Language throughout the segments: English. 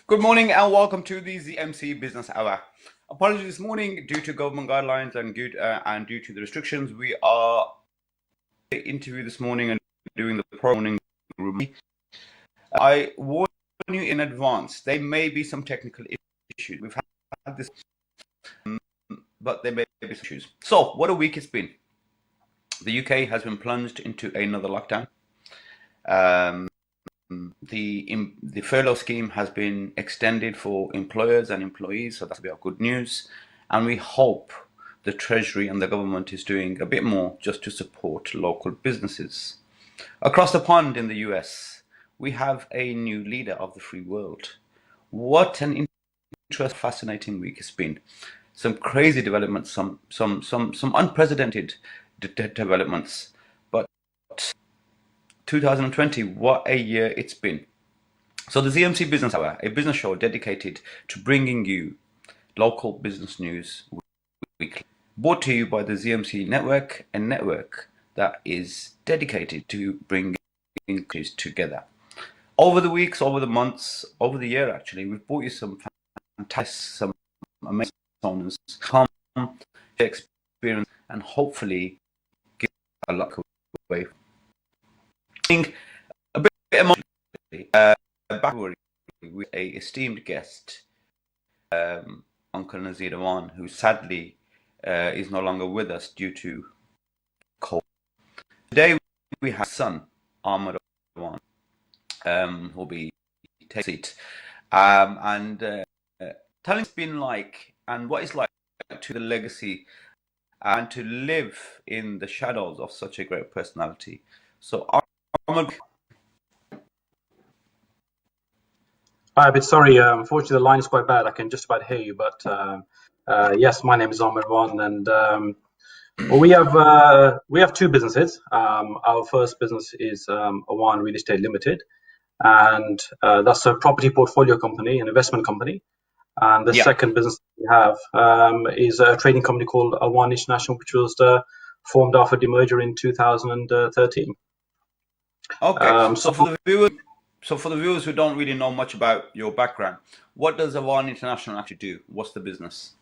Good morning and welcome to the ZMC Business Hour. Apologies this morning due to government guidelines and due to the restrictions. We are interview this morning and doing the morning room. I warn you in advance. There may be some technical issues. We've had this, but there may be some issues. So, what a week it's been. The UK has been plunged into another lockdown. The furlough scheme has been extended for employers and employees, so that's a bit of good news. And we hope the Treasury and the government is doing a bit more just to support local businesses. Across the pond in the US, we have a new leader of the free world. What an interesting, fascinating week it's been. Some crazy developments, some unprecedented developments. But 2020, what a year it's been. So the ZMC Business Hour, a business show dedicated to bringing you local business news weekly, brought to you by the ZMC Network, a network that is dedicated to bringing news together. Over the weeks, over the months, over the year actually, we've brought you some fantastic, some amazing owners, come, experience, and hopefully give a lot away. A bit emotionally, back with a esteemed guest, Uncle Nazir Awan, who sadly is no longer with us due to COVID. Today we have son, Amer, who will be taking a seat and telling us it's been like and what it's like to the legacy and to live in the shadows of such a great personality. So Amer. Hi, a bit sorry. Unfortunately, the line is quite bad. I can just about hear you, but yes, my name is Awan, and we have two businesses. Our first business is Awan Real Estate Limited, and that's a property portfolio company, an investment company. And the second business we have is a trading company called Awan International, which was formed after the merger in 2013. Okay, so for the viewers who don't really know much about your background, what does Awan International actually do? What's the business?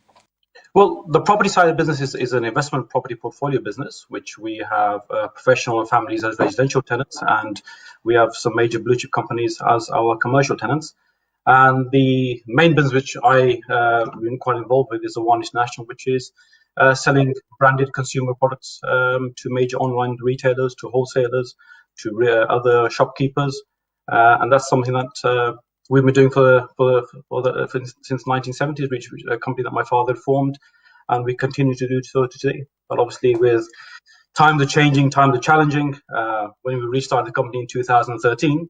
Well, the property side of the business is an investment property portfolio business, which we have professional families as residential tenants, and we have some major blue chip companies as our commercial tenants. And the main business which I've been quite involved with is Awan International, which is selling branded consumer products to major online retailers, to wholesalers, to other shopkeepers. And that's something that we've been doing since 1970s, which is a company that my father formed, and we continue to do so today. But obviously, with times are changing, times are challenging. When we restarted the company in 2013,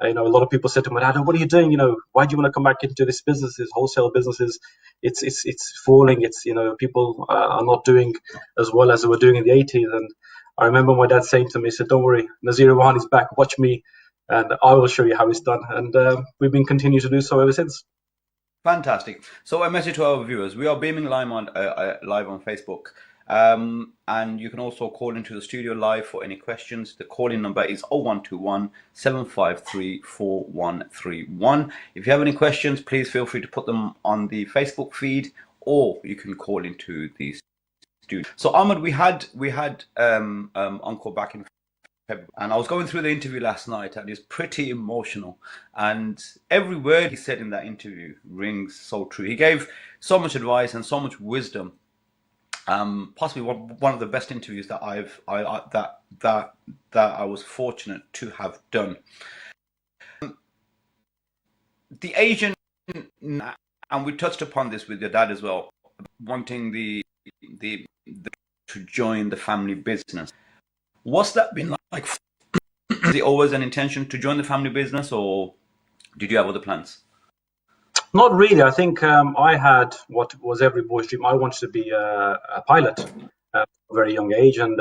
a lot of people said to my dad, "What are you doing? Why do you want to come back into this business? This wholesale businesses, it's falling. It's people are not doing as well as they were doing in the 80s." And I remember my dad saying to me, he said, "Don't worry, Nazir Awan is back. Watch me, and I will show you how it's done." And we've been continuing to do so ever since. Fantastic. So a message to our viewers: we are beaming live on Facebook, and you can also call into the studio live for any questions. The call-in number is 0121 753 4131. If you have any questions, please feel free to put them on the Facebook feed, or you can call into the studio. So Ahmed, we had Uncle back in February, and I was going through the interview last night, and it was pretty emotional. And every word he said in that interview rings so true. He gave so much advice and so much wisdom. Possibly one of the best interviews that I was fortunate to have done. The Asian, and we touched upon this with your dad as well, wanting the to join the family business. What's that been like? Is it always an intention to join the family business, or did you have other plans? Not really. I think I had what was every boy's dream. I wanted to be a pilot at a very young age, and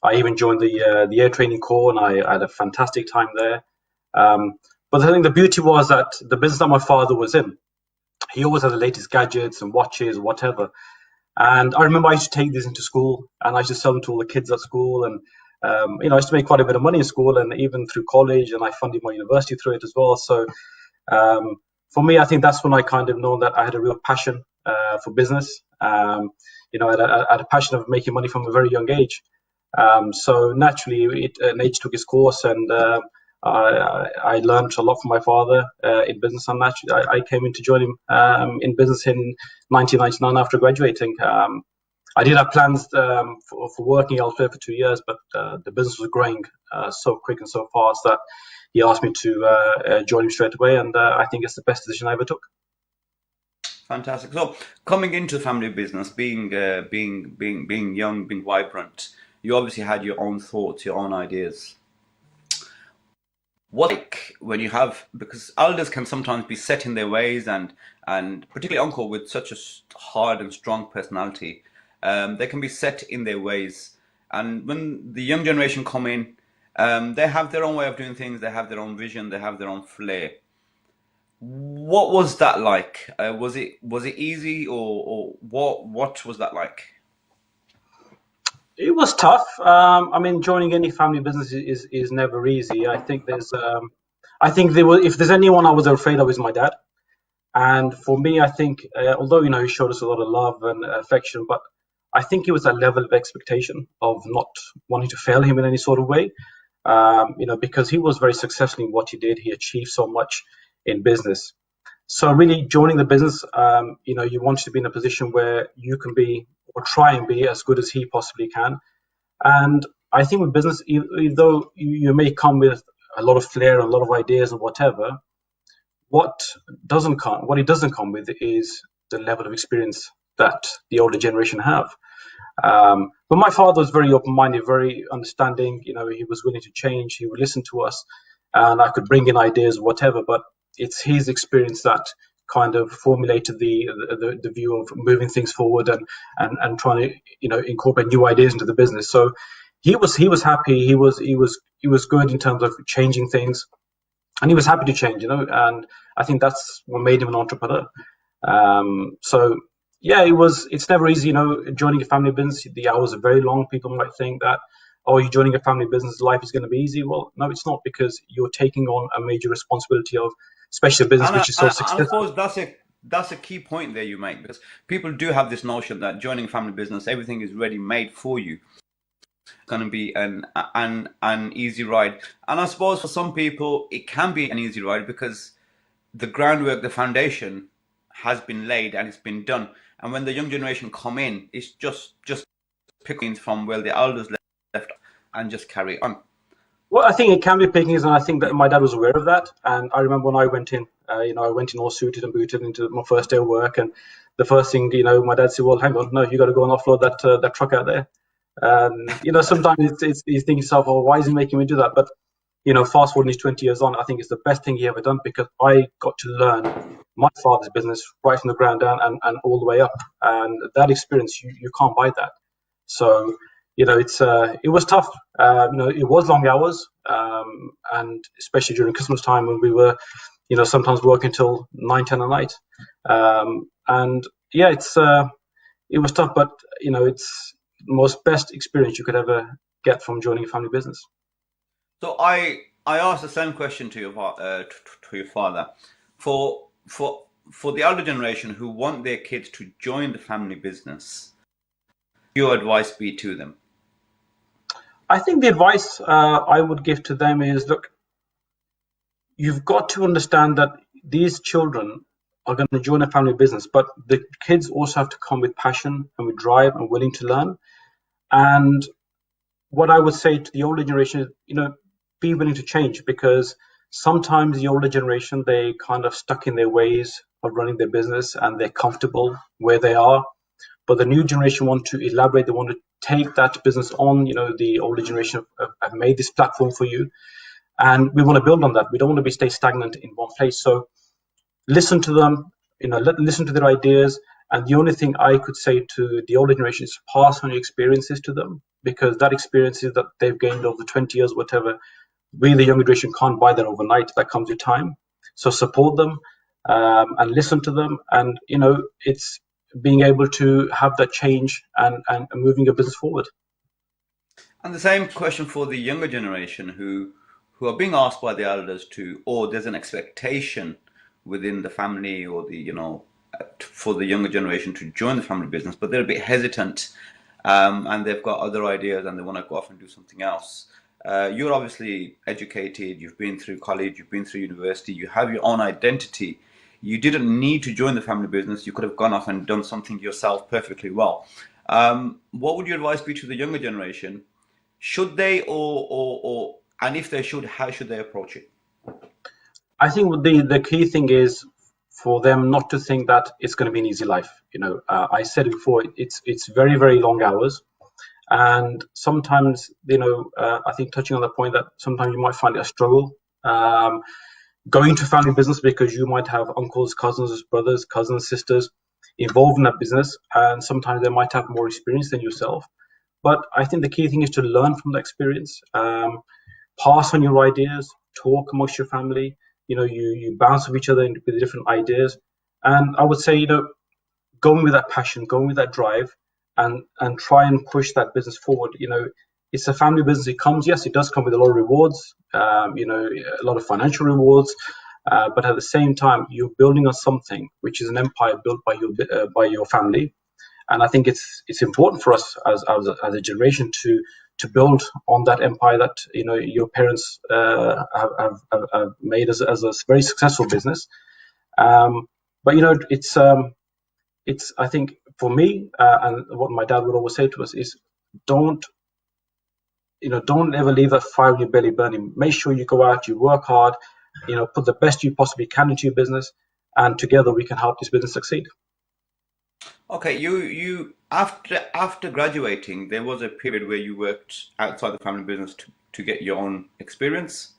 I even joined the air training corps, and I had a fantastic time there. But I think the beauty was that the business that my father was in, he always had the latest gadgets and watches, whatever. And I remember I used to take these into school, and I used to sell them to all the kids at school. And I used to make quite a bit of money in school, and even through college, and I funded my university through it as well. So for me, I think that's when I kind of know that I had a real passion for business. I had a passion of making money from a very young age. So naturally, an age took its course, and I learned a lot from my father in business. And naturally, I came in to join him in business in 1999 after graduating. I did have plans for working elsewhere for 2 years, but the business was growing so quick and so fast that he asked me to join him straight away, and I think it's the best decision I ever took. Fantastic. So coming into family business, being young, being vibrant, you obviously had your own thoughts, your own ideas. What like when you have, because elders can sometimes be set in their ways, and particularly uncle with such a hard and strong personality, they can be set in their ways. And when the young generation come in, they have their own way of doing things. They have their own vision. They have their own flair. What was that like? Was it easy, or what was that like? It was tough. I mean, joining any family business is never easy. I think there was, if there's anyone I was afraid of, is my dad. And for me, I think, although he showed us a lot of love and affection, but I think it was a level of expectation of not wanting to fail him in any sort of way. Because he was very successful in what he did. He achieved so much in business. So really joining the business, you want to be in a position where you can be or try and be as good as he possibly can. And I think with business, even though you may come with a lot of flair and a lot of ideas and whatever, what it doesn't come with is the level of experience that the older generation have. But my father was very open-minded, very understanding. He was willing to change. He would listen to us, and I could bring in ideas, whatever. But it's his experience that kind of formulated the view of moving things forward and trying to incorporate new ideas into the business. So he was happy. He was good in terms of changing things, and he was happy to change. And I think that's what made him an entrepreneur. So yeah, it's never easy, joining a family business. The hours are very long. People might think that, oh, you're joining a family business, life is going to be easy. Well, no, it's not, because you're taking on a major responsibility of, especially a business And which I, is so and I successful. suppose that's a key point there you make, because people do have this notion that joining family business, everything is ready made for you. It's going to be an easy ride. And I suppose for some people it can be an easy ride because the groundwork, the foundation has been laid and it's been done. And when the young generation come in, it's just picking from where the elders left and just carry on. Well, I think it can be pickings, and I think that my dad was aware of that. And I remember when I went in, I went in all suited and booted into my first day of work, and the first thing, my dad said, "Well, hang on, no, you got to go and offload that truck out there." Sometimes you think to yourself, "Oh, why is he making me do that?" But fast forwarding these 20 years on, I think it's the best thing he ever done, because I got to learn my father's business right from the ground down and all the way up, and that experience you can't buy that. So it was tough. It was long hours, and especially during Christmas time when we were, sometimes working till 9, 10 at night. And yeah, it was tough, but it's the most best experience you could ever get from joining a family business. So I asked the same question to your father, for the elder generation who want their kids to join the family business. Your advice be to them? I think the advice I would give to them is, look, you've got to understand that these children are going to join a family business, but the kids also have to come with passion and with drive and willing to learn. And what I would say to the older generation is, be willing to change, because sometimes the older generation, they kind of stuck in their ways of running their business and they're comfortable where they are. But the new generation want to elaborate. They want to take that business on. The older generation have made this platform for you, and we want to build on that. We don't want to be stay stagnant in one place. So listen to them. Listen to their ideas. And the only thing I could say to the older generation is pass on your experiences to them, because that experiences that they've gained over 20 years, whatever, we, the younger generation, can't buy that overnight. That comes with time. So support them, and listen to them. And, it's being able to have that change and moving your business forward. And the same question for the younger generation who are being asked by the elders to, or there's an expectation within the family or the, for the younger generation to join the family business, but they're a bit hesitant, and they've got other ideas and they want to go off and do something else. You're obviously educated, you've been through college, you've been through university, you have your own identity. You didn't need to join the family business. You could have gone off and done something yourself perfectly well. What would your advice be to the younger generation? Should they, and if they should, how should they approach it? I think the key thing is for them not to think that it's going to be an easy life. I said it before, it's very, very long hours. And sometimes, I think touching on the point that sometimes you might find it a struggle going to family business because you might have uncles, cousins, brothers, cousins, sisters involved in that business. And sometimes they might have more experience than yourself. But I think the key thing is to learn from the experience, pass on your ideas, talk amongst your family. You bounce off each other with different ideas. And I would say, going with that passion, going with that drive, and try and push that business forward. It's a family business. Yes, it does come with a lot of rewards, a lot of financial rewards, but at the same time, you're building on something which is an empire built by your family. And I think it's important for us as a generation to build on that empire that your parents have made as a very successful business. But it's I think for me, and what my dad would always say to us is, don't ever leave that fire in your belly burning. Make sure you go out, you work hard, put the best you possibly can into your business, and together we can help this business succeed. Okay, you after graduating, there was a period where you worked outside the family business to get your own experience.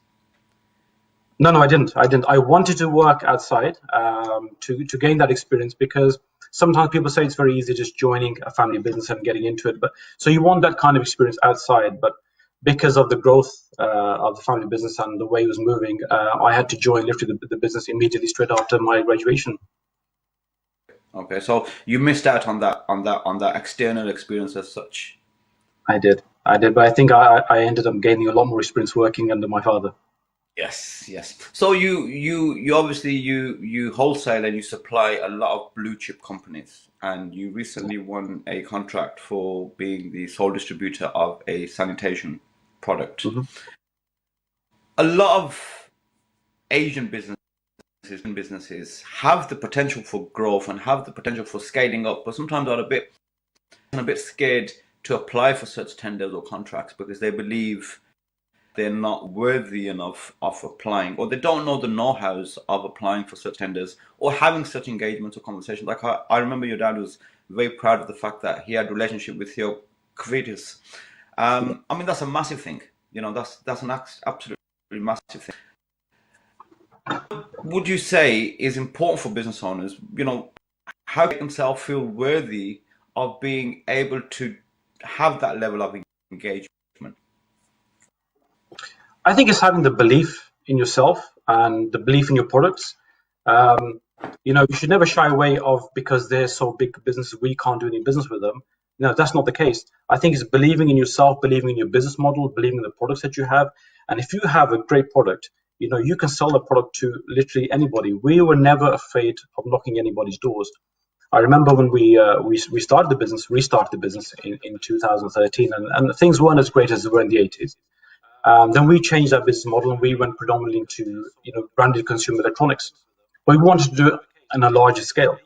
No, I didn't. I wanted to work outside to gain that experience, because sometimes people say it's very easy just joining a family business and getting into it. But so you want that kind of experience outside. But because of the growth of the family business and the way it was moving, I had to join literally the business immediately straight after my graduation. Okay, so you missed out on that external experience as such. I did, but I think I ended up gaining a lot more experience working under my father. Yes, yes. So you obviously you wholesale and you supply a lot of blue chip companies, and you recently won a contract for being the sole distributor of a sanitation product. Hmm. A lot of Asian businesses have the potential for growth and have the potential for scaling up, but sometimes are a bit scared to apply for such tenders or contracts because they believe they're not worthy enough of applying, or they don't know the know-hows of applying for such tenders or having such engagements or conversations. Like I remember your dad was very proud of the fact that he had a relationship with your creators. I mean, that's a massive thing. That's an absolutely massive thing. Would you say is important for business owners? How they themselves feel worthy of being able to have that level of engagement? I think it's having the belief in yourself and the belief in your products. Um, you should never shy away of because they're so big businesses, we can't do any business with them. No, that's not the case. I think it's believing in yourself, believing in your business model, believing in the products that you have. And if you have a great product, you can sell the product to literally anybody. We were never afraid of knocking anybody's doors. I remember when we started the business, restarted the business in 2013, and things weren't as great as they were in the 80s. Then we changed our business model and we went predominantly into branded consumer electronics. But we wanted to do it on a larger scale.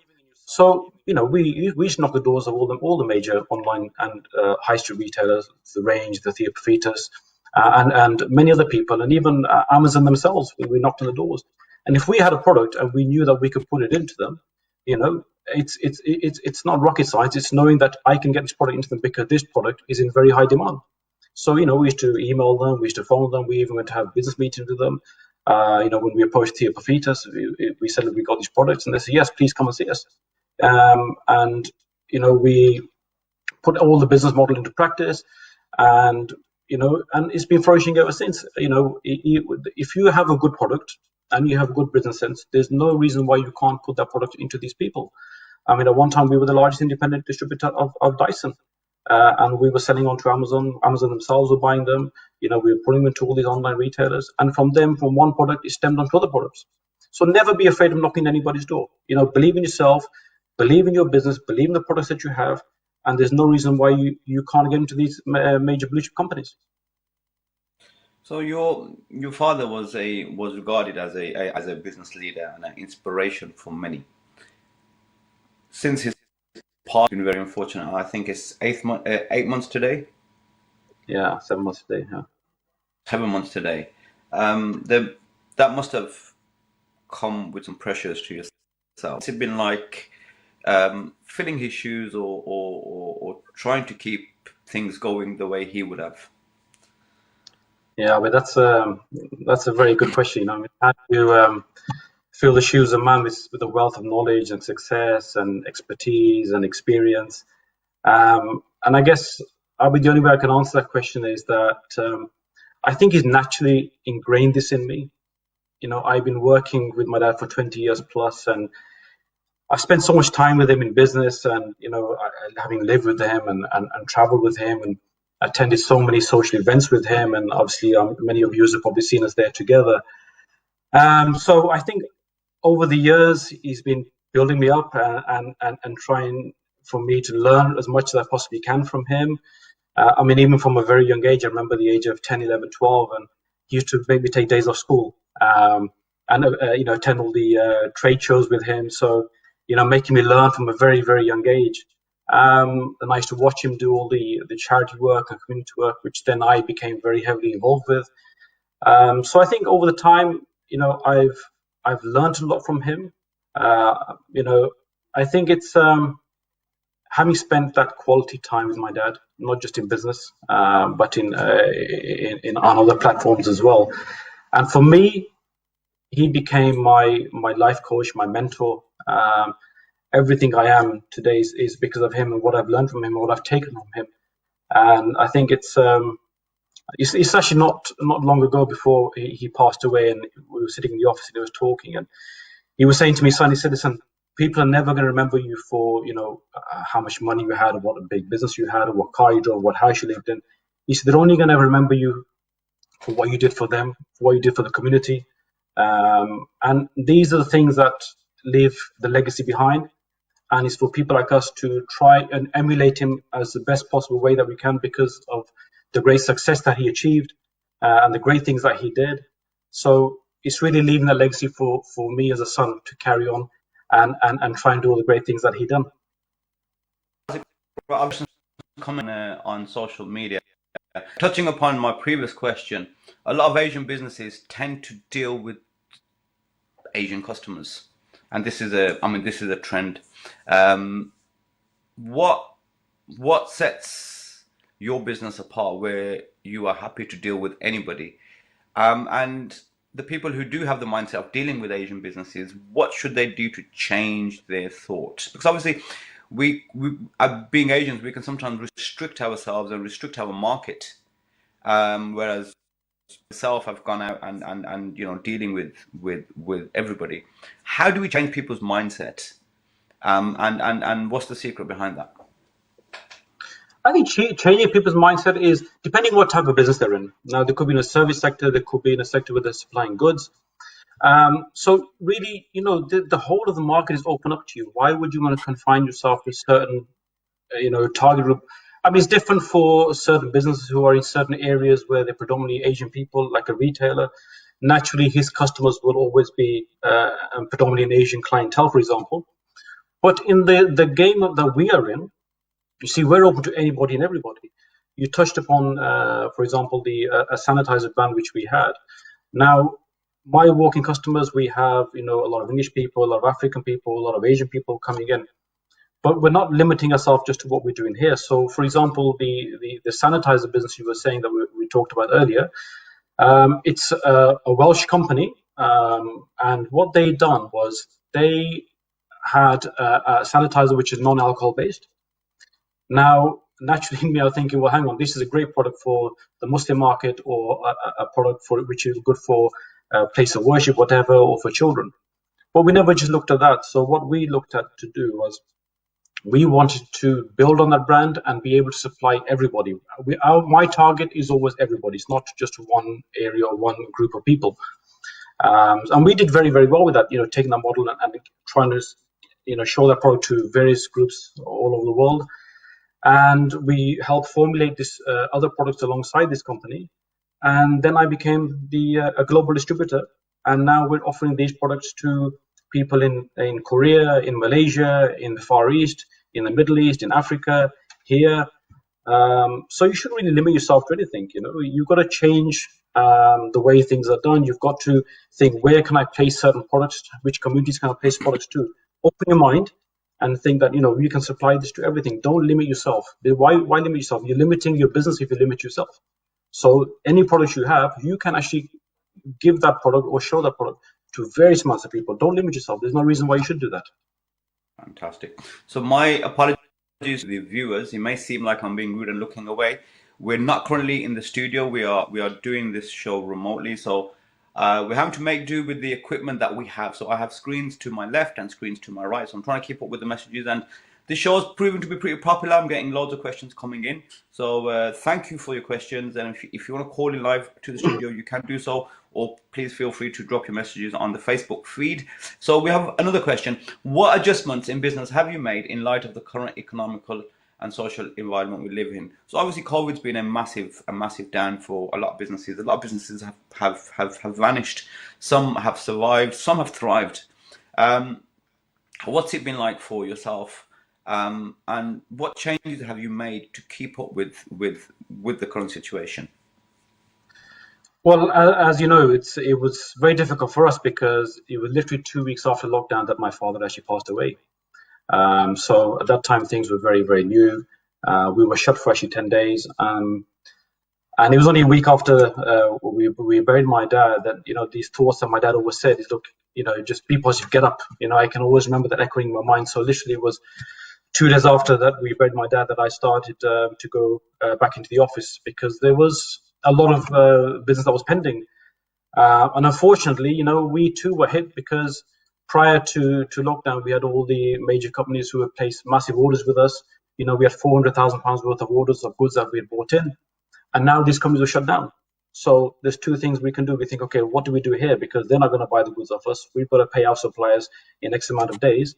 So we used to knock the doors of all the major online and high street retailers, the Range, the Theoprofitas, and many other people, and even Amazon themselves. We knocked on the doors, and if we had a product and we knew that we could put it into them, it's not rocket science. It's knowing that I can get this product into them because this product is in very high demand. So, we used to email them, we used to phone them, we even went to have business meetings with them. When we approached Theoprofitas, we said that we got these products, and they said, yes, please come and see us. And, we put all the business model into practice, and, and it's been flourishing ever since. If you have a good product and you have a good business sense, there's no reason why you can't put that product into these people. I mean, at one time, we were the largest independent distributor of Dyson. And we were selling onto Amazon. Amazon themselves were buying them. We were putting them into all these online retailers, and from one product, it stemmed onto other products. So never be afraid of knocking anybody's door. Believe in yourself, believe in your business, believe in the products that you have, and there's no reason why you can't get into these major blue chip companies. So your father was regarded as a business leader and an inspiration for many. Since his past, been very unfortunate. I think it's 8 months today, Yeah, 7 months a day. Yeah. 7 months today. The, that must have come with some pressures to yourself. It's been like filling his shoes or trying to keep things going the way he would have. Yeah, but that's a very good question. How do you fill the shoes of a man with a wealth of knowledge and success and expertise and experience? And I guess the only way I can answer that question is that I think he's naturally ingrained this in me. I've been working with my dad for 20 years plus, and I spent so much time with him in business, and having lived with him and traveled with him and attended so many social events with him, and obviously many of you have probably seen us there together. So I think over the years he's been building me up and trying for me to learn as much as I possibly can from him. Even from a very young age, I remember the age of 10, 11, 12, and he used to make me take days off school and attend all the trade shows with him. So, making me learn from a very, very young age. And I used to watch him do all the charity work and community work, which then I became very heavily involved with. So I think over the time, I've learned a lot from him. I think it's having spent that quality time with my dad, not just in business, but in on other platforms as well. And for me, he became my life coach, my mentor. Everything I am today is because of him and what I've learned from him, and what I've taken from him. And I think it's actually not long ago before he passed away, and we were sitting in the office and he was talking, and he was saying to me, son, he said, listen, people are never going to remember you for, how much money you had, or what a big business you had, or what car you drove, what house you lived in. He said, they're only going to remember you for what you did for them, for what you did for the community. And these are the things that leave the legacy behind. And it's for people like us to try and emulate him as the best possible way that we can, because of the great success that he achieved and the great things that he did. So it's really leaving a legacy for me as a son to carry on and try and do all the great things that he done. Well, I was comment on social media. Touching upon my previous question, a lot of Asian businesses tend to deal with Asian customers, and this is a trend. What sets your business apart, where you are happy to deal with anybody, and the people who do have the mindset of dealing with Asian businesses, what should they do to change their thoughts? Because obviously, we being Asians, we can sometimes restrict ourselves and restrict our market, whereas myself, I've gone out and dealing with everybody. How do we change people's mindset? And what's the secret behind that? I think changing people's mindset is depending what type of business they're in. Now, they could be in a service sector, they could be in a sector where they're supplying goods. So really, the whole of the market is open up to you. Why would you want to confine yourself to certain, target group? It's different for certain businesses who are in certain areas where they're predominantly Asian people, like a retailer. Naturally, his customers will always be predominantly an Asian clientele, for example. But in the game that we are in, you see, we're open to anybody and everybody. You touched upon, for example, the a sanitizer ban which we had. Now, my walking customers, we have a lot of English people, a lot of African people, a lot of Asian people coming in. But we're not limiting ourselves just to what we're doing here. So, for example, the sanitizer business you were saying that we talked about earlier, it's a Welsh company, and what they done was they had a sanitizer which is non-alcohol based. Now, naturally, me are thinking, well, hang on, this is a great product for the Muslim market, or a product for which is good for a place of worship, whatever, or for children. But we never just looked at that. So what we looked at to do was we wanted to build on that brand and be able to supply everybody. My target is always everybody. It's not just one area or one group of people. And we did very, very well with that, taking that model and trying to, show that product to various groups all over the world. And we helped formulate this other products alongside this company. And then I became a global distributor. And now we're offering these products to people in Korea, in Malaysia, in the Far East, in the Middle East, in Africa, here. So you shouldn't really limit yourself to anything. You've got to change the way things are done. You've got to think, where can I place certain products? Which communities can I place products to? Open your mind and think that you can supply this to everything. Don't limit yourself. Why limit yourself? You're limiting your business if you limit yourself. So any products you have, you can actually give that product or show that product to various amounts of people. Don't limit yourself. There's no reason why you should do that. Fantastic. So my apologies to the viewers. It may seem like I'm being rude and looking away. We're not currently in the studio. We are doing this show remotely. So we're having to make do with the equipment that we have. So I have screens to my left and screens to my right. So I'm trying to keep up with the messages. And the show's proven to be pretty popular. I'm getting loads of questions coming in. So thank you for your questions. And if you want to call in live to the studio, you can do so. Or please feel free to drop your messages on the Facebook feed. So we have another question. What adjustments in business have you made in light of the current economical and social environment we live in? So obviously COVID's been a massive down for a lot of businesses. A lot of businesses have vanished. Some have survived, some have thrived. What's it been like for yourself? And what changes have you made to keep up with the current situation? Well, as you know, it was very difficult for us because it was literally 2 weeks after lockdown that my father actually passed away. So at that time, things were very, very new. We were shut for actually 10 days. And it was only a week after we buried my dad that, these thoughts that my dad always said is, look, just be positive, get up. I can always remember that echoing in my mind. So literally it was 2 days after that we buried my dad that I started to go back into the office because there was a lot of business that was pending. And unfortunately, we too were hit because prior to lockdown, we had all the major companies who had placed massive orders with us. We had £400,000 worth of orders of goods that we had bought in. And now these companies are shut down. So there's two things we can do. We think, okay, what do we do here? Because they're not going to buy the goods off us. We've got to pay our suppliers in X amount of days.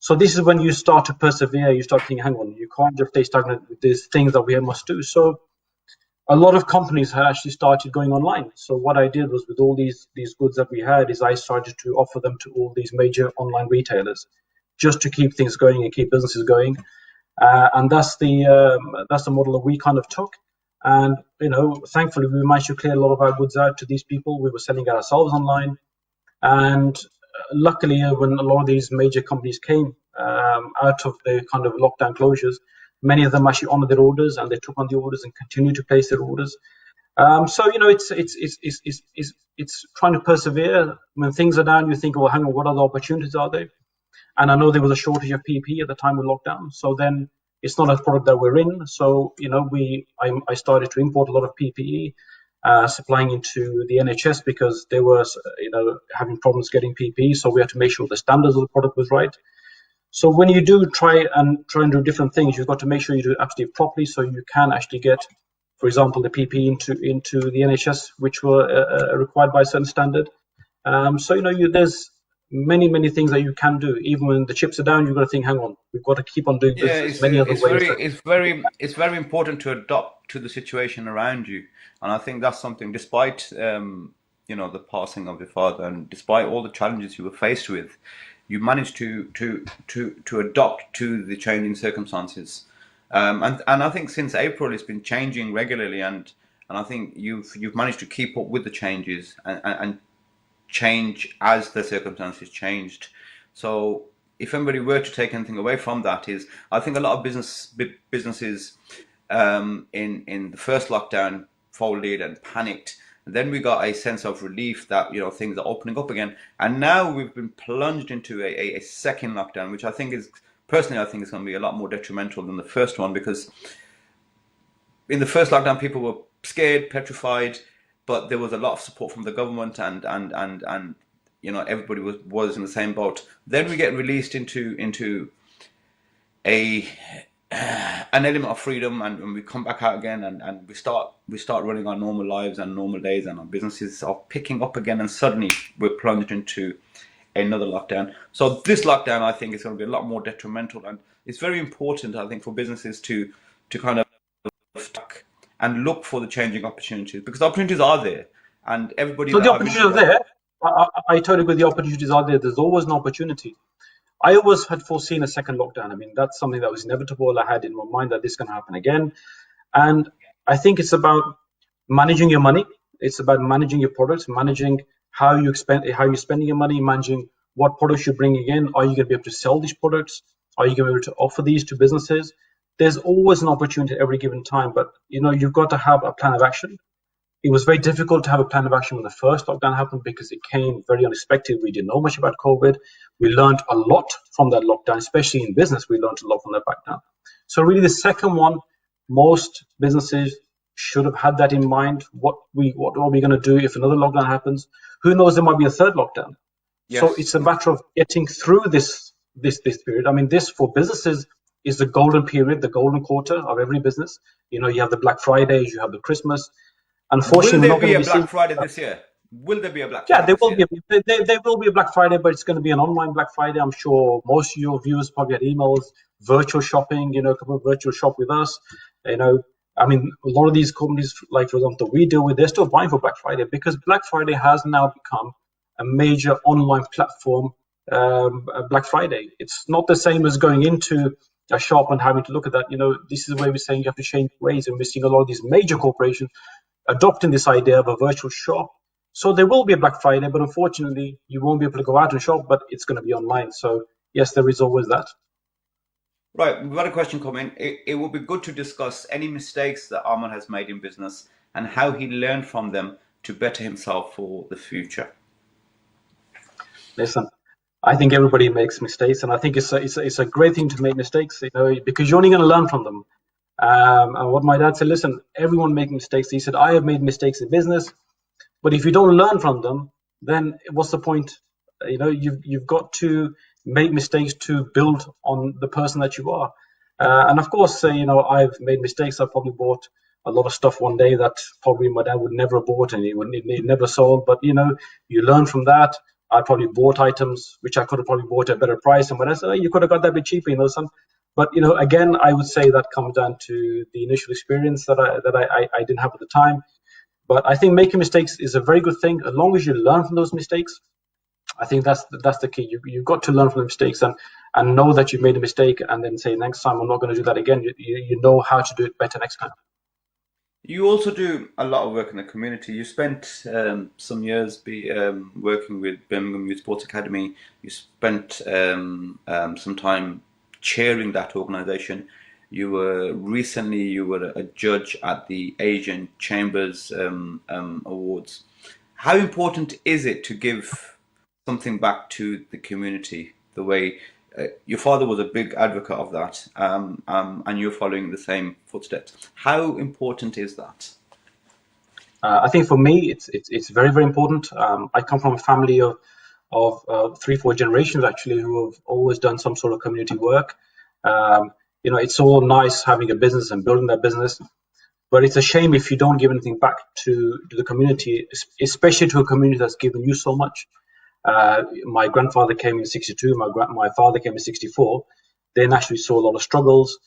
So this is when you start to persevere. You start thinking, hang on, you can't just stay stagnant with these things that we must do. So a lot of companies had actually started going online. So what I did was with all these goods that we had is I started to offer them to all these major online retailers just to keep things going and keep businesses going. And that's the model that we kind of took. And, thankfully, we managed to clear a lot of our goods out to these people. We were selling it ourselves online. And luckily, when a lot of these major companies came out of the kind of lockdown closures, many of them actually honored their orders and they took on the orders and continued to place their orders. So it's trying to persevere. When things are down, you think, well, hang on, what other opportunities are there? And I know there was a shortage of PPE at the time of lockdown. So then it's not a product that we're in. So, I started to import a lot of PPE, supplying into the NHS because they were, having problems getting PPE. So we had to make sure the standards of the product was right. So when you do try and do different things, you've got to make sure you do it absolutely properly so you can actually get, for example, the PPE into the NHS, which were required by a certain standard. So, there's many things that you can do. Even when the chips are down, you've got to think, hang on, we've got to keep on doing Yeah, business. Many other ways. it's very important to adapt to the situation around you, and I think that's something. Despite the passing of your father, and despite all the challenges you were faced with, you managed to adapt to the changing circumstances. And I think since April it's been changing regularly, and I think you've managed to keep up with the changes and change as the circumstances changed. So if anybody were to take anything away from that is, I think a lot of businesses in the first lockdown folded and panicked. And then we got a sense of relief that things are opening up again, and now we've been plunged into a second lockdown, which I think is going to be a lot more detrimental than the first one, because in the first lockdown people were scared, petrified, but there was a lot of support from the government, and everybody was in the same boat. Then we get released into a an element of freedom, and we come back out again, and we start running our normal lives and normal days, and our businesses are picking up again, and suddenly we're plunged into another lockdown. So this lockdown, I think, is going to be a lot more detrimental, and it's very important, I think, for businesses to kind of stuck and look for the changing opportunities, because opportunities are there, and everybody So that the I've opportunities are interviewed. there. I totally agree. The opportunities are there. There's always an opportunity. I always had foreseen a second lockdown. I mean, that's something that was inevitable. I had in my mind that this can happen again. And I think it's about managing your money. It's about managing your products, managing how you're spending your money, managing what products you're bringing in. Are you going to be able to sell these products? Are you going to be able to offer these to businesses? There's always an opportunity at every given time, but you've got to have a plan of action. It was very difficult to have a plan of action when the first lockdown happened because it came very unexpected. We didn't know much about COVID. We learned a lot from that lockdown, especially in business. We learned a lot from that lockdown. So really, the second one, most businesses should have had that in mind. What are we going to do if another lockdown happens? Who knows? There might be a third lockdown. So Yes, it's a matter of getting through this period. I mean, this for businesses is the golden period, the golden quarter of every business. You have the Black Fridays, you have the Christmas. will Unfortunately, we're there not going be to a be seeing. Black Friday this year? Will there be a Black Yeah, Friday there this will year? be there will be a Black Friday, but it's going to be an online Black Friday. I'm sure most of your viewers probably had emails, virtual shopping. Come and virtual shop with us. You know, I mean, a lot of these companies, like for example, we deal with, they're still buying for Black Friday because Black Friday has now become a major online platform. Black Friday, it's not the same as going into a shop and having to look at that. This is where we're saying you have to change ways, and we're seeing a lot of these major corporations adopting this idea of a virtual shop. So there will be a Black Friday, but unfortunately, you won't be able to go out and shop, but it's going to be online. So yes, there is always that. Right, we've got a question coming. It would be good to discuss any mistakes that Arman has made in business and how he learned from them to better himself for the future. Listen, I think everybody makes mistakes, and I think it's a great thing to make mistakes, because you're only going to learn from them. And what my dad said, listen, everyone makes mistakes. He said, I have made mistakes in business. But if you don't learn from them, then what's the point? You've got to make mistakes to build on the person that you are. And of course, I've made mistakes. I probably bought a lot of stuff one day that probably my dad would never have bought, and he never sold. But you learn from that. I probably bought items which I could have probably bought at a better price, and when I said, you could have got that a bit cheaper, son. But again, I would say that comes down to the initial experience that I didn't have at the time. But I think making mistakes is a very good thing as long as you learn from those mistakes. I think that's the key. You've got to learn from the mistakes and know that you've made a mistake, and then say next time I'm not going to do that again. You know how to do it better next time. You also do a lot of work in the community. You spent some years working with Birmingham Youth Sports Academy. You spent some time chairing that organisation. You were a judge at the Asian Chambers Awards. How important is it to give something back to the community? The way your father was a big advocate of that, and you're following the same footsteps. How important is that? I think for me, it's very very important. I come from a family of 3-4 generations actually who have always done some sort of community work. It's all nice having a business and building that business, but it's a shame if you don't give anything back to the community, especially to a community that's given you so much. My grandfather came in '62. My father came in '64. They naturally saw a lot of struggles.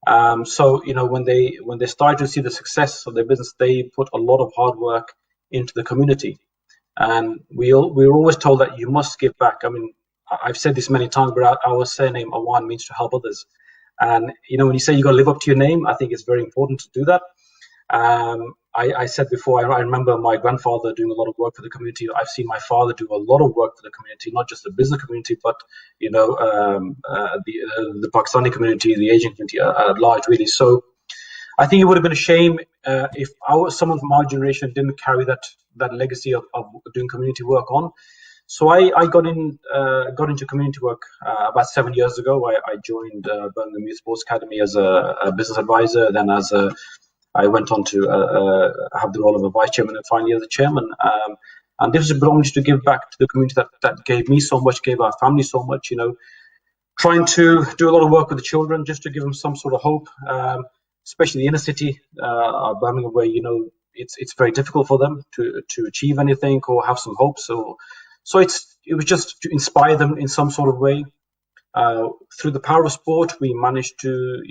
So when they started to see the success of their business, they put a lot of hard work into the community. And we were always told that you must give back. I mean, I've said this many times, but our surname Awan means to help others. And when you say you got to live up to your name, I think it's very important to do that. I said before, I remember my grandfather doing a lot of work for the community. I've seen my father do a lot of work for the community, not just the business community, but the Pakistani community, the Asian community at large, really. So I think it would have been a shame if someone from our generation didn't carry that legacy of doing community work on. So I got into community work about 7 years ago. I joined Birmingham Youth Sports Academy as a business advisor, then I went on to have the role of a vice chairman and finally as a chairman. And this is belongs to give back to the community that gave me so much, gave our family so much. trying to do a lot of work with the children just to give them some sort of hope, especially the inner city, Birmingham, where it's very difficult for them to achieve anything or have some hope. So it was just to inspire them in some sort of way. Through the power of sport, we managed to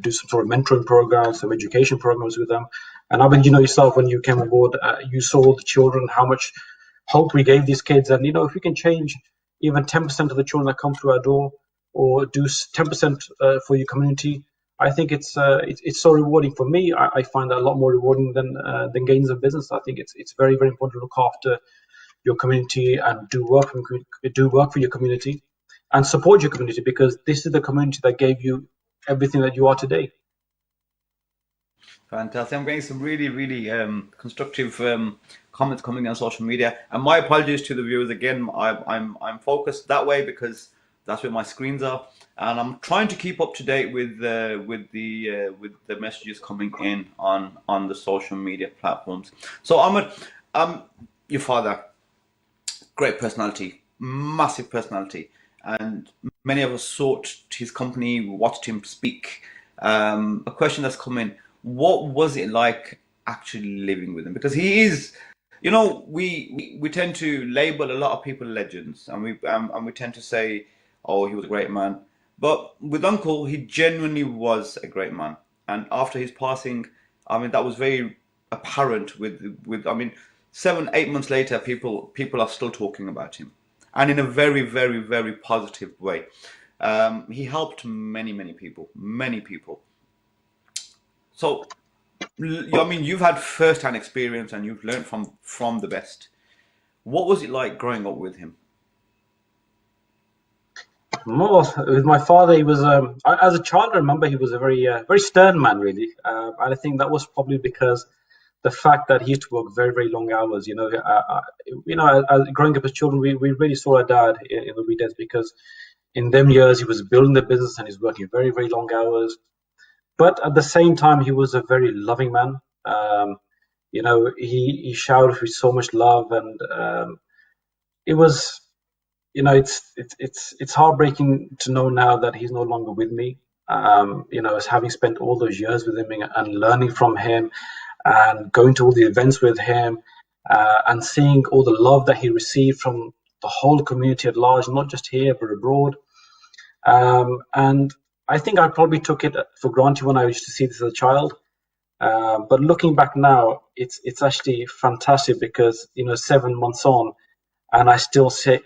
do some sort of mentoring programs, some education programs with them. And I mean, yourself, when you came on board, you saw the children, how much hope we gave these kids. And if we can change even 10% of the children that come through our door, or do 10% for your community, I think it's so rewarding for me. I find that a lot more rewarding than gains of business. I think it's very, very important to look after your community and do work for your community and support your community, because this is the community that gave you everything that you are today. Fantastic. I'm getting some really, really constructive comments coming on social media. And my apologies to the viewers again. I'm focused that way because that's where my screens are, and I'm trying to keep up to date with the messages coming in on the social media platforms. So Ahmed, your father, great personality, massive personality, and many of us sought his company, watched him speak. A question that's come in: what was it like actually living with him? Because he is, we tend to label a lot of people legends, and we tend to say, oh, he was a great man. But with Uncle, he genuinely was a great man. And after his passing, I mean, that was very apparent with I mean, 7, 8 months later, people are still talking about him, and in a very, very, very positive way. He helped many, many people, many people. So, I mean, you've had first-hand experience and you've learned from the best. What was it like growing up with him? More with my father, he was as a child. I remember he was a very stern man, really, and I think that was probably because the fact that he used to work very, very long hours. Growing up as children, we really saw our dad in the wee days, because in them years he was building the business and he's working very, very long hours. But at the same time, he was a very loving man. He showered with so much love, and it was it's heartbreaking to know now that he's no longer with me. As having spent all those years with him and learning from him and going to all the events with him, and seeing all the love that he received from the whole community at large, not just here but abroad. And I think I probably took it for granted when I used to see this as a child. But looking back now, it's actually fantastic, because 7 months on, and I still say,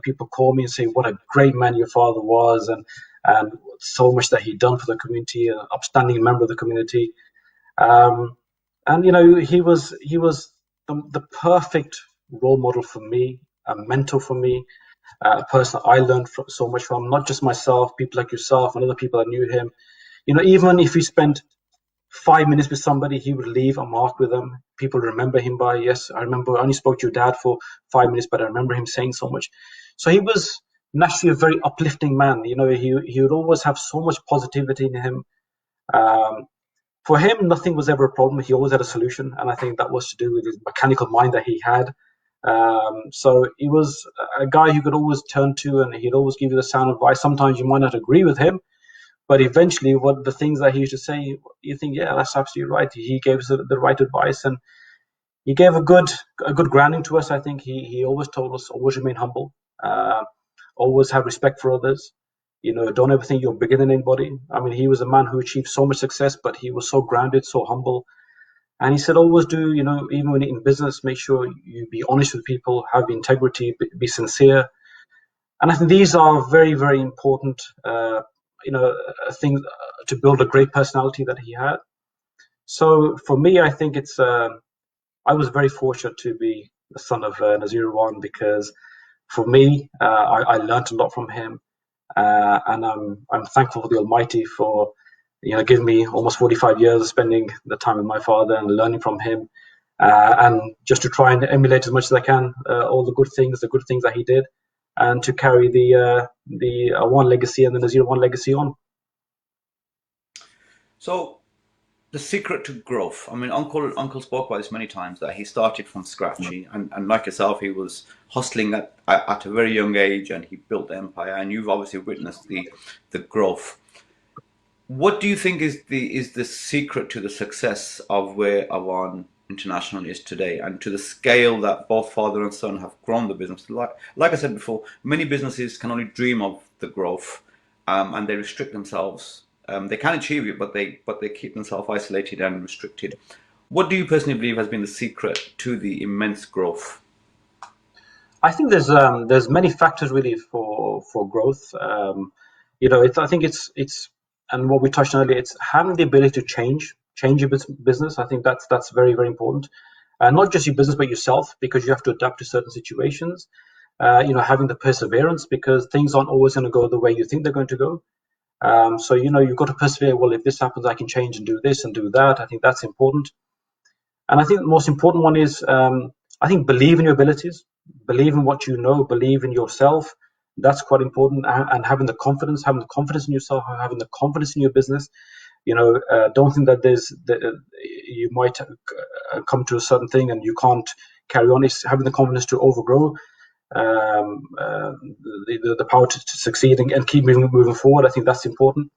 people call me and say what a great man your father was, and so much that he'd done for the community, an upstanding member of the community. And he was the perfect role model for me, a mentor for me, a person I learned so much from, not just myself, people like yourself and other people that knew him. Even if he spent 5 minutes with somebody, he would leave a mark with them. People remember him by, yes, I remember I only spoke to your dad for 5 minutes, but I remember him saying so much. So he was naturally a very uplifting man. He would always have so much positivity in him. For him, nothing was ever a problem. He always had a solution, and I think that was to do with his mechanical mind that he had. So he was a guy you could always turn to, and he'd always give you the sound advice. Sometimes you might not agree with him, but eventually, what the things that he used to say, you think, yeah, that's absolutely right. He gave us the right advice, and he gave a good grounding to us. I think he always told us, always remain humble, always have respect for others. Don't ever think you're bigger than anybody. I mean, he was a man who achieved so much success, but he was so grounded, so humble. And he said, always do, even when in business, make sure you be honest with people, have integrity, be sincere. And I think these are very, very important, things to build a great personality that he had. So for me, I think I was very fortunate to be the son of Nazir Awan, because for me, I learned a lot from him. And I'm thankful for the Almighty for giving me almost 45 years of spending the time with my father and learning from him, and just to try and emulate as much as I can all the good things that he did, and to carry the Awan legacy and the Nazir Awan legacy on. So, the secret to growth. I mean, Uncle spoke about this many times that he started from scratch. And like yourself, he was hustling at a very young age, and he built the empire. And you've obviously witnessed the growth. What do you think is the secret to the success of where Awan International is today, and to the scale that both father and son have grown the business? Like I said before, many businesses can only dream of the growth, and they restrict themselves. They can achieve it, but they keep themselves isolated and restricted. What do you personally believe has been the secret to the immense growth? I think there's many factors really for growth. I think it's and what we touched on earlier, it's having the ability to change your business. I think that's very very important. Not just your business, but yourself, because you have to adapt to certain situations. Having the perseverance, because things aren't always going to go the way you think they're going to go. So you've got to persevere. Well, if this happens, I can change and do this and do that. I think that's important. And I think the most important one is, I think, believe in your abilities, believe in what you know, believe in yourself. That's quite important. And having the confidence in yourself, having the confidence in your business. Don't think that you might come to a certain thing and you can't carry on. It's having the confidence to overgrow, the power to succeed and keep moving forward. I think that's important.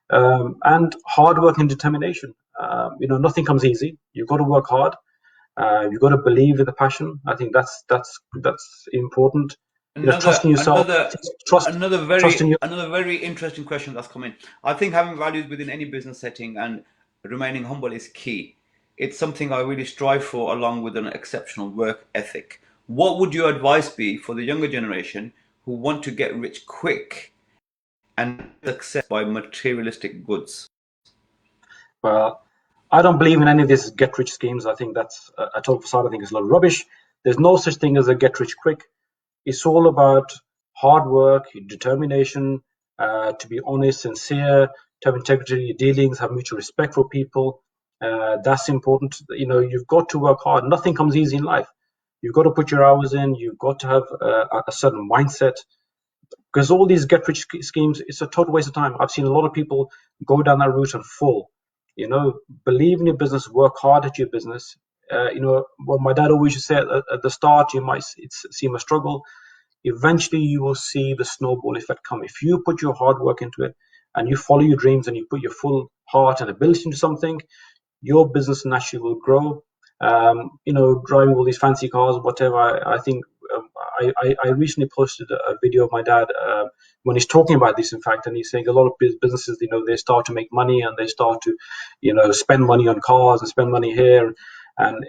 And hard work and determination. Nothing comes easy. You've got to work hard. You've got to believe in the passion. I think that's important. Another Trust in yourself. another Trust another trust in very your. another very interesting question that's come in. I think having values within any business setting and remaining humble is key. It's something I really strive for, along with an exceptional work ethic. What would your advice be for the younger generation who want to get rich quick and success by materialistic goods? Well, I don't believe in any of these get rich schemes. I think that's a total facade. I think it's a lot of rubbish. There's no such thing as a get rich quick. It's all about hard work, determination, to be honest, sincere, to have integrity in your dealings, have mutual respect for people. That's important. You've got to work hard. Nothing comes easy in life. You've got to put your hours in. You've got to have a certain mindset, because all these get rich schemes, it's a total waste of time. I've seen a lot of people go down that route and fall. Believe in your business, work hard at your business. What my dad always used to say, at the start, you might seem a struggle. Eventually you will see the snowball effect come. If you put your hard work into it and you follow your dreams and you put your full heart and ability into something, your business naturally will grow. Driving all these fancy cars, whatever. I think I recently posted a video of my dad, when he's talking about this, in fact, and he's saying a lot of businesses, they start to make money and they start to, spend money on cars and spend money here. And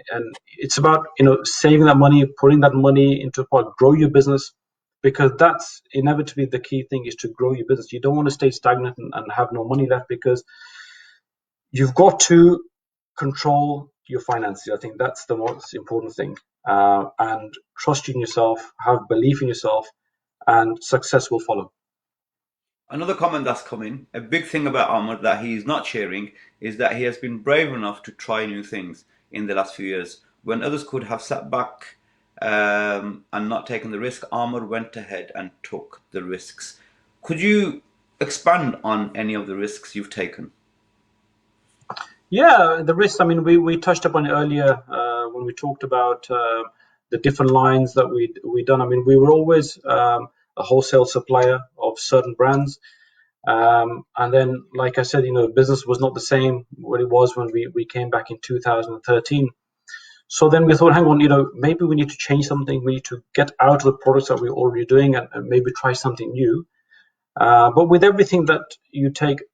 it's about, saving that money, putting that money into a pot, grow your business, because that's inevitably the key thing, is to grow your business. You don't want to stay stagnant and have no money left, because you've got to control your finances. I think that's the most important thing. And trust in yourself, have belief in yourself, and success will follow. Another comment that's coming, a big thing about Ahmed that he's not sharing, is that he has been brave enough to try new things in the last few years. When others could have sat back and not taken the risk, Ahmed went ahead and took the risks. Could you expand on any of the risks you've taken? Yeah, the risks. I mean, we touched upon it earlier, when we talked about the different lines that we done. I mean, we were always a wholesale supplier of certain brands. And then, like I said, business was not the same what it was when we came back in 2013. So then we thought, hang on, maybe we need to change something. We need to get out of the products that we're already doing, and maybe try something new. But with everything that you take,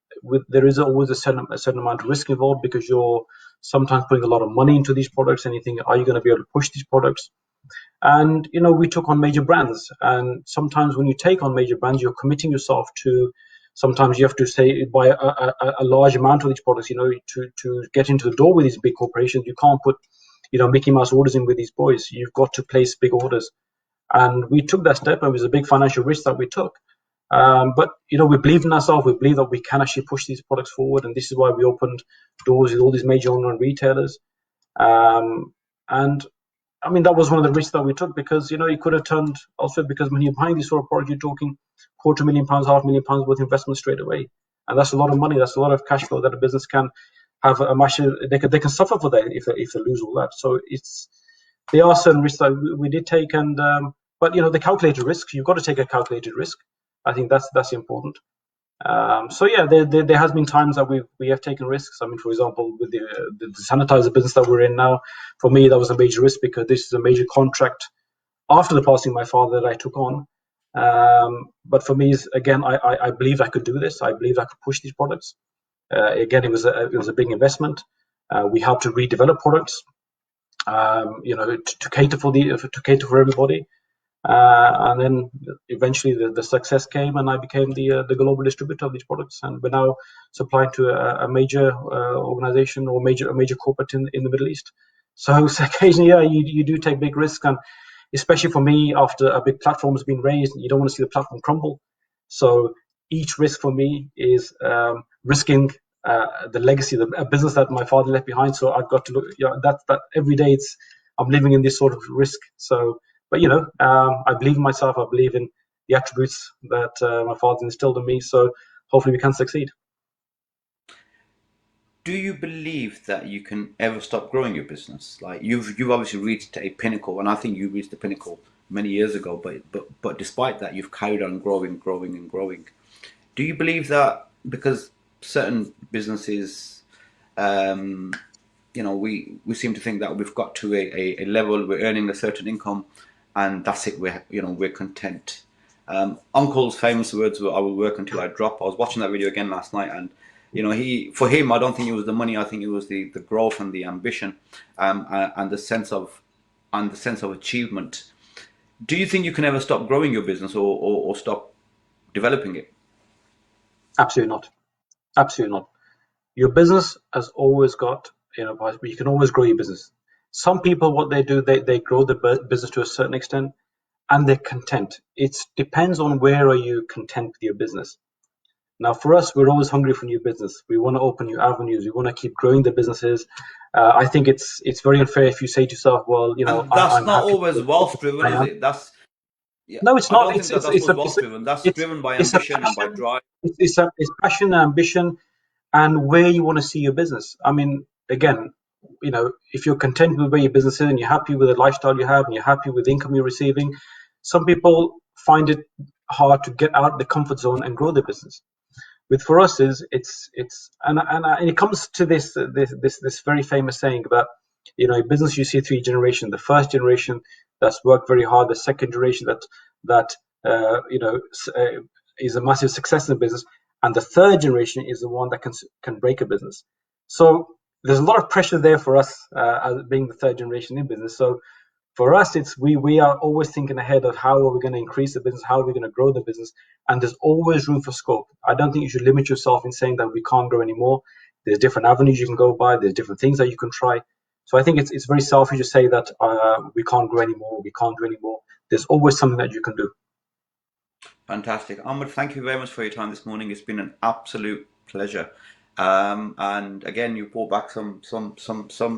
there is always a certain amount of risk involved, because you're sometimes putting a lot of money into these products, and you think, are you going to be able to push these products? And we took on major brands, and sometimes when you take on major brands, you're committing yourself to. Sometimes you have to say buy a large amount of these products, to get into the door with these big corporations. You can't put, Mickey Mouse orders in with these boys. You've got to place big orders, and we took that step, and it was a big financial risk that we took. But we believe in ourselves. We believe that we can actually push these products forward, and this is why we opened doors with all these major online retailers. And I mean, that was one of the risks that we took, because it could have turned also, because when you're buying these sort of products, you're talking £250,000, £500,000 worth of investment straight away, and that's a lot of money. That's a lot of cash flow that a business can have a much they can suffer for that if they lose all that. So there are certain risks that we did take, and but the calculated risk, you've got to take a calculated risk. I think that's important. So yeah, there has been times that we have taken risks. I mean, for example, with the sanitizer business that we're in now, for me that was a major risk because this is a major contract after the passing of my father that I took on. But for me, again, I believed I could do this. I believed I could push these products. Again, it was a big investment. We helped to redevelop products, to cater for everybody. And then eventually the success came, and I became the global distributor of these products, and we're now supplying to a major organization or a major corporate in the Middle East. So occasionally, yeah, you do take big risks, and especially for me, after a big platform has been raised, you don't want to see the platform crumble. So each risk for me is risking the legacy, a business that my father left behind. So I've got to look, that every day I'm living in this sort of risk. So, but I believe in myself. I believe in the attributes that my father instilled in me. So hopefully we can succeed. Do you believe that you can ever stop growing your business? Like you've obviously reached a pinnacle, and I think you reached the pinnacle many years ago. But despite that, you've carried on growing, growing, and growing. Do you believe that because certain businesses, um, we seem to think that we've got to a level, we're earning a certain income, and that's it. We're content. Uncle's famous words were, "I will work until I drop." I was watching that video again last night, and for him, I don't think it was the money. I think it was the growth and the ambition, and the sense of achievement. Do you think you can ever stop growing your business or stop developing it? Absolutely not. Absolutely not. Your business has always got, you can always grow your business. Some people, what they do, they grow the business to a certain extent, and they're content. It depends on where are you content with your business. Now, for us, we're always hungry for new business. We want to open new avenues. We want to keep growing the businesses. I think it's very unfair if you say to yourself, "Well, And that's I'm not happy always with wealth driven, I is am." it? Yeah, No, it's I not. don't think that that's what's wealth driven. That's driven by It's a ambition and by passion. drive. It's passion and ambition, and where you want to see your business. I mean, again, if you're content with where your business is and you're happy with the lifestyle you have and you're happy with the income you're receiving, some people find it hard to get out of the comfort zone and grow their business. With for us is it's and it comes to this very famous saying about in business you see three generations. The first generation that's worked very hard, the second generation that is a massive success in the business, and the third generation is the one that can break a business. So there's a lot of pressure there for us as being the third generation in business. So for us, it's we are always thinking ahead of how are we going to increase the business, how are we going to grow the business, and there's always room for scope. I don't think you should limit yourself in saying that we can't grow anymore. There's different avenues you can go by. There's different things that you can try. So I think it's very selfish to say that we can't grow anymore, we can't do anymore. There's always something that you can do. Fantastic. Ahmed, thank you very much for your time this morning. It's been an absolute pleasure. And again, you brought back some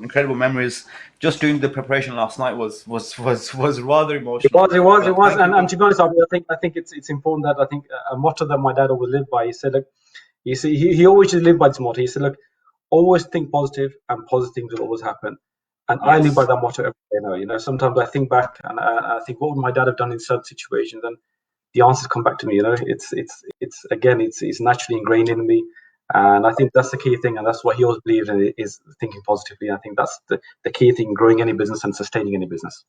incredible memories. Just doing the preparation last night was rather emotional. It But was, thank you and very to be honest, I think it's important that I think a motto that my dad always lived by. He said, look, he always just lived by this motto. He said, look, always think positive, and positive things will always happen. And I live by yes. that motto every day now. Sometimes I think back and I think, what would my dad have done in certain situations? And the answers come back to me. It's again, it's naturally ingrained in me, and I think that's the key thing, and that's what he always believed in, is thinking positively. I think that's the key thing in growing any business and sustaining any business.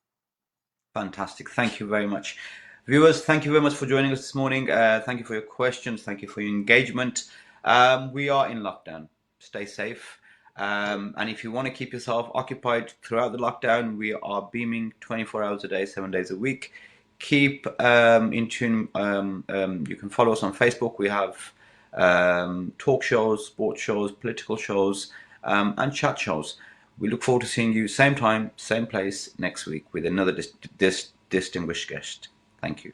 Fantastic. Thank you very much. Viewers, thank you very much for joining us this morning. Thank you for your questions. Thank you for your engagement. We are in lockdown. Stay safe. And if you want to keep yourself occupied throughout the lockdown, we are beaming 24 hours a day, 7 days a week. Keep in tune. You can follow us on Facebook. We have talk shows, sports shows, political shows, and chat shows. We look forward to seeing you same time, same place next week with another distinguished guest. Thank you.